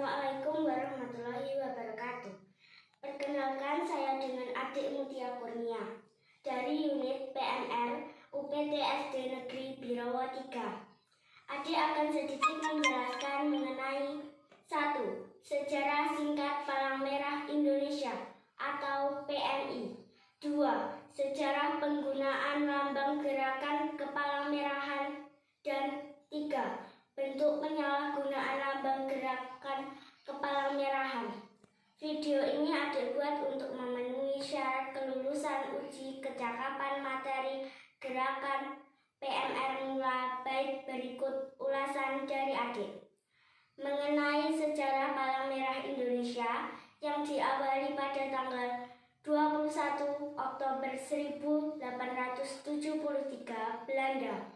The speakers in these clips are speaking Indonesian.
Assalamualaikum warahmatullahi wabarakatuh. Perkenalkan, saya dengan adik Mutia Kurnia dari unit PNR UPT SD Negeri Birawa 3. Adik akan sedikit menjelaskan mengenai 1. Sejarah singkat Palang Merah Indonesia atau PMI. 2. Sejarah penggunaan lambang gerakan kepalang-merahan. Dan 3. Bentuk penyalahgunaan lambang gerakan kepalang-merahan. Video ini adik buat untuk memenuhi syarat kelulusan uji kecakapan materi gerakan PMR Mula. Baik, berikut ulasan dari adik. Mengenai sejarah Palang Merah Indonesia yang diawali pada tanggal 21 Oktober 1873, Belanda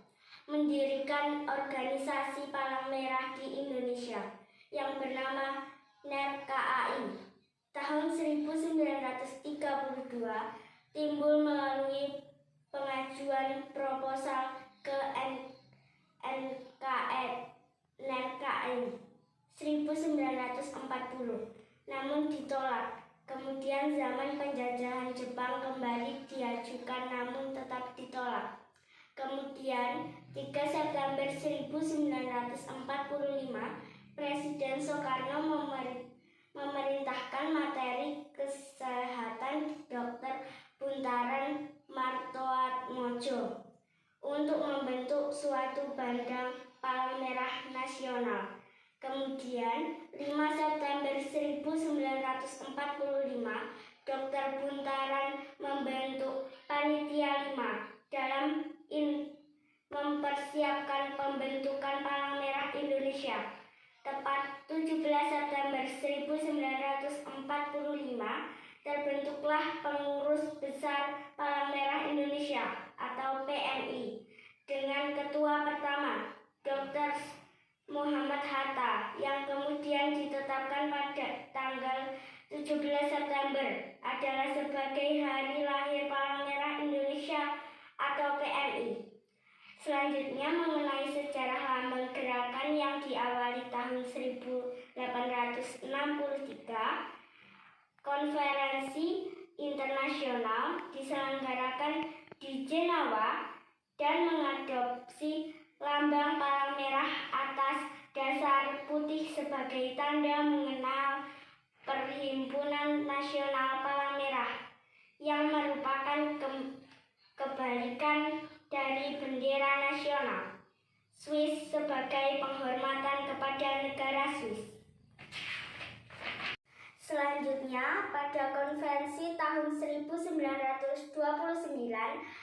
mendirikan organisasi Palang Merah di Indonesia yang bernama NER-KAI. Tahun 1932 timbul melalui pengajuan proposal ke NER-KAI 1940, namun ditolak. Kemudian zaman penjajahan Jepang kembali diajukan namun tetap ditolak. Kemudian 3 September 1945, Presiden Soekarno memerintahkan materi kesehatan Dr. Buntaran Martoatmojo untuk membentuk suatu badan Palang Merah Nasional. Kemudian 5 September 1945, Dr. Buntaran membentuk Panitia 5 dalam mempersiapkan pembentukan Palang Merah Indonesia. Tepat 17 September 1945, terbentuklah Pengurus Besar Palang Merah Indonesia atau PMI dengan ketua pertama Dr. Muhammad Hatta yang kemudian ditetapkan pada tanggal 17 September adalah sebagai hari lahir Palang Merah Indonesia atau PMI. Selanjutnya mengenai sejarah lambang gerakan yang diawali tahun 1863, konferensi internasional diselenggarakan di Jenewa dan mengadopsi lambang Palang Merah atas dasar putih sebagai tanda mengenal Perhimpunan Nasional Palang Merah yang merupakan kebalikan dari bendera nasional Swiss sebagai penghormatan kepada negara Swiss. Selanjutnya, pada konferensi tahun 1929,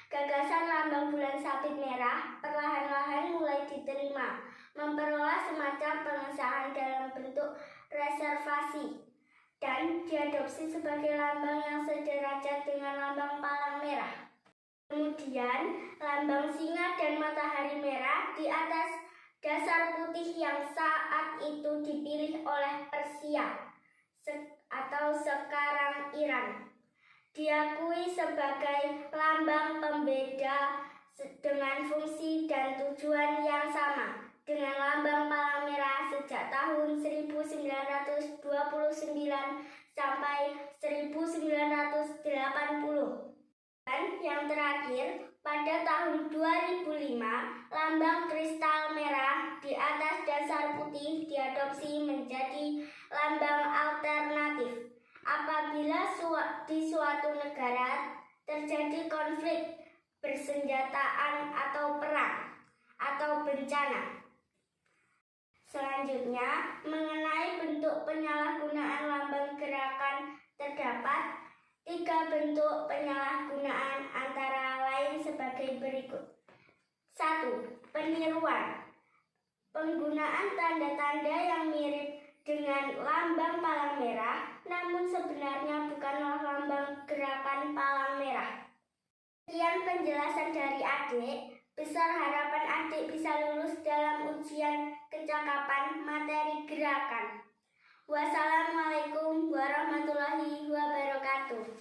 gagasan lambang bulan sabit merah perlahan-lahan mulai diterima, memperoleh semacam pengesahan dalam bentuk reservasi, dan diadopsi sebagai lambang yang sederajat dengan lambang Palang Merah. Kemudian, lambang singa dan matahari merah di atas dasar putih yang saat itu dipilih oleh Persia atau sekarang Iran, diakui sebagai lambang pembeda dengan fungsi dan tujuan yang sama dengan lambang Palang Merah sejak tahun 1929 sampai 1980. Dan yang terakhir, pada tahun 2005, lambang kristal merah di atas dasar putih diadopsi menjadi lambang alternatif apabila di suatu negara terjadi konflik bersenjataan atau perang atau bencana. Selanjutnya, mengenai bentuk penyalahgunaan lambang gerakan terdapat 3 bentuk penyalahgunaan antara lain sebagai berikut. 1. Peniruan. Penggunaan tanda-tanda yang mirip dengan lambang Palang Merah, namun sebenarnya bukanlah lambang gerakan Palang Merah. Sekian penjelasan dari adik. Besar harapan adik bisa lulus dalam ujian kecakapan materi gerakan. Wassalamualaikum warahmatullahi wabarakatuh.